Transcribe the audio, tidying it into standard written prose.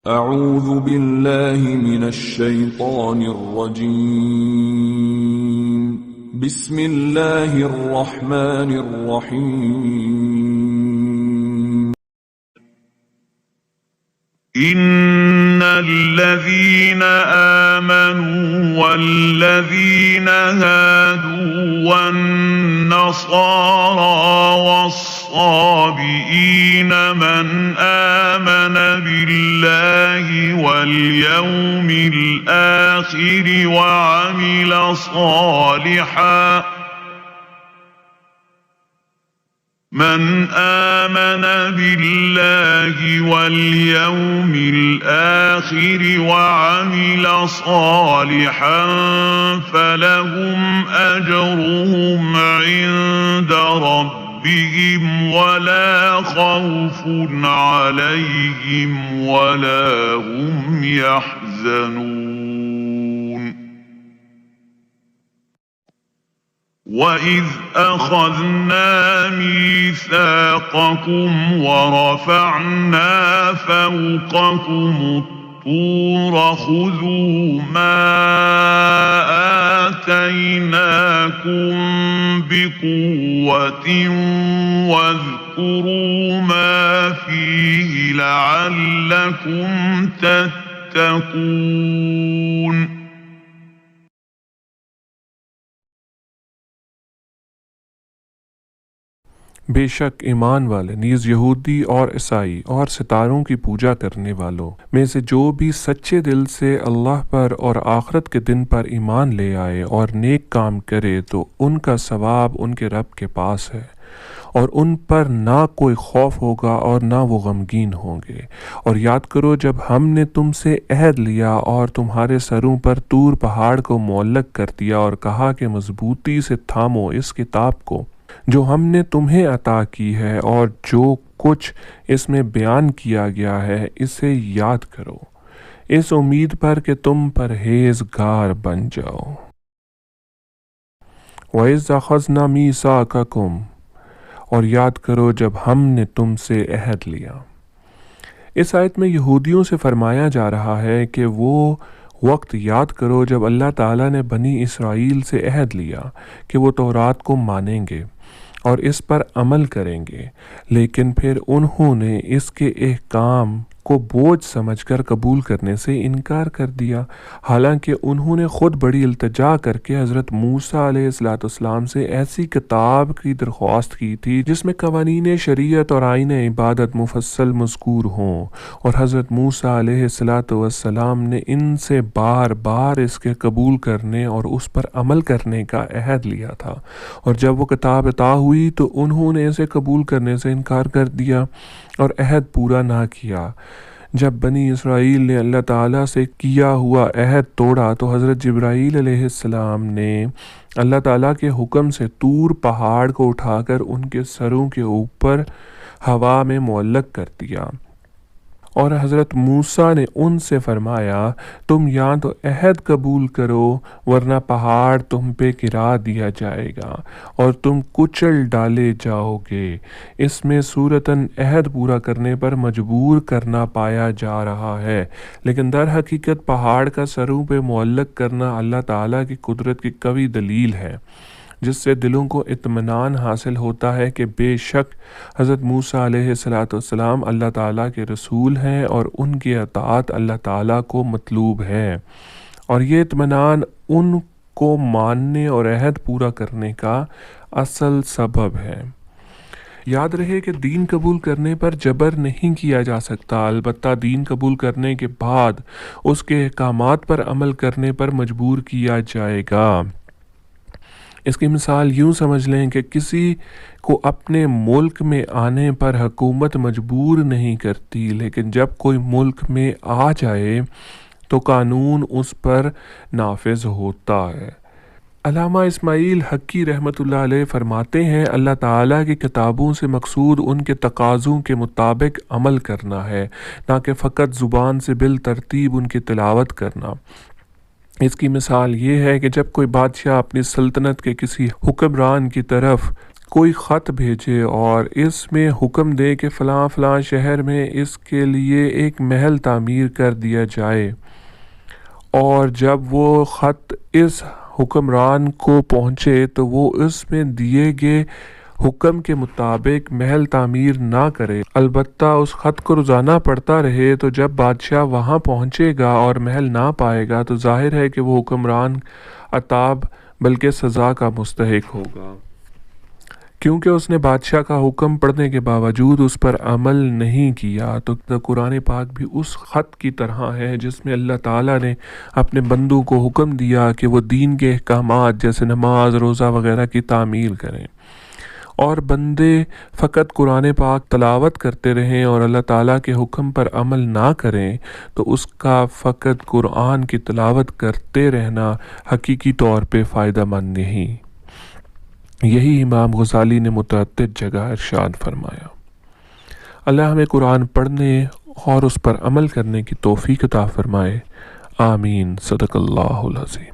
أعوذ بالله من الشيطان الرجيم. بسم الله الرحمن الرحيم. إن الذين آمنوا والذين هادوا والنصارى والصابئين من آمن بالله واليوم الآخر وعمل صالحا فلهم أجرهم عند ربهم ولا خوف عليهم ولا هم يحزنون. وَإِذْ أَخَذْنَا مِيثَاقَكُمْ وَرَفَعْنَا فَوْقَكُمُ الطُّورَ خُذُوا مَا آتَيْنَاكُمْ بِقُوَّةٍ وَاذْكُرُوا مَا فِيهِ لَعَلَّكُمْ تَتَّقُونَ. بے شک ایمان والے نیز یہودی اور عیسائی اور ستاروں کی پوجا کرنے والوں میں سے جو بھی سچے دل سے اللہ پر اور آخرت کے دن پر ایمان لے آئے اور نیک کام کرے تو ان کا ثواب ان کے رب کے پاس ہے، اور ان پر نہ کوئی خوف ہوگا اور نہ وہ غمگین ہوں گے۔ اور یاد کرو جب ہم نے تم سے عہد لیا اور تمہارے سروں پر طور پہاڑ کو معلق کر دیا اور کہا کہ مضبوطی سے تھامو اس کتاب کو جو ہم نے تمہیں عطا کی ہے، اور جو کچھ اس میں بیان کیا گیا ہے اسے یاد کرو، اس امید پر کہ تم پرہیزگار بن جاؤ۔ وَإِذْ أَخَذْنَا مِيثَاقَكُمْ، اور یاد کرو جب ہم نے تم سے عہد لیا۔ اس آیت میں یہودیوں سے فرمایا جا رہا ہے کہ وہ وقت یاد کرو جب اللہ تعالیٰ نے بنی اسرائیل سے عہد لیا کہ وہ تورات کو مانیں گے اور اس پر عمل کریں گے، لیکن پھر انہوں نے اس کے احکام کو بوجھ سمجھ کر قبول کرنے سے انکار کر دیا، حالانکہ انہوں نے خود بڑی التجا کر کے حضرت موسیٰ علیہ السلام سے ایسی کتاب کی درخواست کی تھی جس میں قوانین شریعت اور آئین عبادت مفصل مذکور ہوں، اور حضرت موسیٰ علیہ السلام نے ان سے بار بار اس کے قبول کرنے اور اس پر عمل کرنے کا عہد لیا تھا، اور جب وہ کتاب عطا ہوئی تو انہوں نے اسے قبول کرنے سے انکار کر دیا اور عہد پورا نہ کیا۔ جب بنی اسرائیل نے اللہ تعالیٰ سے کیا ہوا عہد توڑا تو حضرت جبرائیل علیہ السلام نے اللہ تعالیٰ کے حکم سے طور پہاڑ کو اٹھا کر ان کے سروں کے اوپر ہوا میں معلق کر دیا، اور حضرت موسیٰ نے ان سے فرمایا تم یا تو عہد قبول کرو ورنہ پہاڑ تم پہ گرا دیا جائے گا اور تم کچل ڈالے جاؤ گے۔ اس میں صورتاً عہد پورا کرنے پر مجبور کرنا پایا جا رہا ہے، لیکن در حقیقت پہاڑ کا سروں پہ معلق کرنا اللہ تعالیٰ کی قدرت کی قوی دلیل ہے، جس سے دلوں کو اطمینان حاصل ہوتا ہے کہ بے شک حضرت موسیٰ علیہ السلام اللہ تعالیٰ کے رسول ہیں اور ان کی اطاعت اللہ تعالیٰ کو مطلوب ہے، اور یہ اطمینان ان کو ماننے اور عہد پورا کرنے کا اصل سبب ہے۔ یاد رہے کہ دین قبول کرنے پر جبر نہیں کیا جا سکتا، البتہ دین قبول کرنے کے بعد اس کے احکامات پر عمل کرنے پر مجبور کیا جائے گا۔ اس کی مثال یوں سمجھ لیں کہ کسی کو اپنے ملک میں آنے پر حکومت مجبور نہیں کرتی، لیکن جب کوئی ملک میں آ جائے تو قانون اس پر نافذ ہوتا ہے۔ علامہ اسماعیل حقی رحمۃ اللہ علیہ فرماتے ہیں اللہ تعالیٰ کی کتابوں سے مقصود ان کے تقاضوں کے مطابق عمل کرنا ہے، نہ کہ فقط زبان سے بالترتیب ان کی تلاوت کرنا۔ اس کی مثال یہ ہے کہ جب کوئی بادشاہ اپنی سلطنت کے کسی حکمران کی طرف کوئی خط بھیجے اور اس میں حکم دے کہ فلاں فلاں شہر میں اس کے لیے ایک محل تعمیر کر دیا جائے، اور جب وہ خط اس حکمران کو پہنچے تو وہ اس میں دیے گئے حکم کے مطابق محل تعمیر نہ کرے، البتہ اس خط کو روزانہ پڑھتا رہے، تو جب بادشاہ وہاں پہنچے گا اور محل نہ پائے گا تو ظاہر ہے کہ وہ حکمران عتاب بلکہ سزا کا مستحق ہوگا، کیونکہ اس نے بادشاہ کا حکم پڑھنے کے باوجود اس پر عمل نہیں کیا۔ تو قرآن پاک بھی اس خط کی طرح ہے جس میں اللہ تعالیٰ نے اپنے بندوں کو حکم دیا کہ وہ دین کے احکامات جیسے نماز، روزہ وغیرہ کی تعمیل کریں، اور بندے فقط قرآن پاک تلاوت کرتے رہیں اور اللہ تعالیٰ کے حکم پر عمل نہ کریں تو اس کا فقط قرآن کی تلاوت کرتے رہنا حقیقی طور پہ فائدہ مند نہیں۔ یہی امام غزالی نے متعدد جگہ ارشاد فرمایا۔ اللہ ہمیں قرآن پڑھنے اور اس پر عمل کرنے کی توفیق عطا فرمائے، آمین۔ صدق اللہ العظیم۔